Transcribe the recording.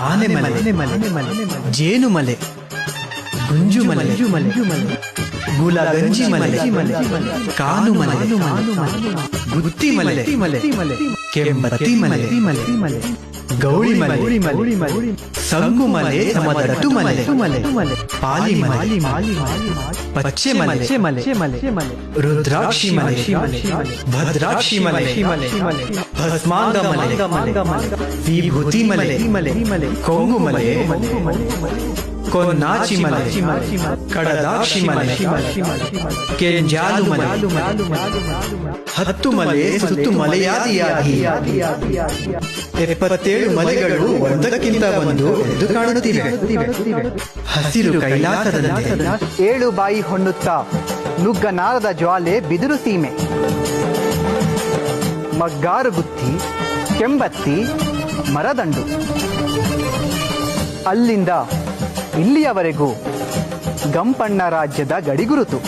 ಆನೆಮಲೆ, ಜೇನುಮಲೆ, ಗುಂಜುಮಲೆ, ಗುಲಗಂಜಿಮಲೆ, ಕಾನುಮಲೆ, ಗುತ್ತಿಮಲೆ, ಕೆಂಬತ್ತಿಮಲೆ, ಗೌಳಿಮಲೆ, ಸಂಗುಮಲೆ, ಸಮದಟ್ಟುಮಲೆ, ಪಾಲಿಮಲೆ, ಪಚ್ಚೆಮಲೆ, ರುದ್ರಾಕ್ಷಿಮಲೆ, ಭದ್ರಾಕ್ಷಿಮಲೆ, ಭಸ್ಮಾಂಗಮಲೆ, ವಿಭೂತಿಮಲೆ, ಕೊಂಗುಮಲೆ, ಕೊನ್ನಾಚಿಮಲೆ, ಕಡದಾಕ್ಷಿಮಲೆ, ಕೆಂಜಾಲುಮಲೆ, ಹತ್ತುಮಲೆ, ಸುತ್ತುಮಲೆಯಾದಿಯಾಗಿ 77 ಮಲೆಗಳು ಒಂದಕ್ಕಿಂತ ಒಂದು ಎದ್ದು ಕಾಣುತ್ತಿವೆ. ಹಸಿರು ಕೈಲಾಸದಂತೆ 7 ಬಾಯಿ ಹೊನ್ನುತ್ತಾ ನುಗ್ಗನಾರದ ಜ್ವಾಲೆ ಬಿದಿರು ಸೀಮೆ, ಮಗ್ಗಾರು ಗುತ್ತಿ, ಕೆಂಬತ್ತಿ, ಮರದಂಡು. ಅಲ್ಲಿಂದ ಇಲ್ಲಿಯವರೆಗೂ ಗಂಪಣ್ಣ ರಾಜ್ಯದ ಗಡಿಗುರುತು.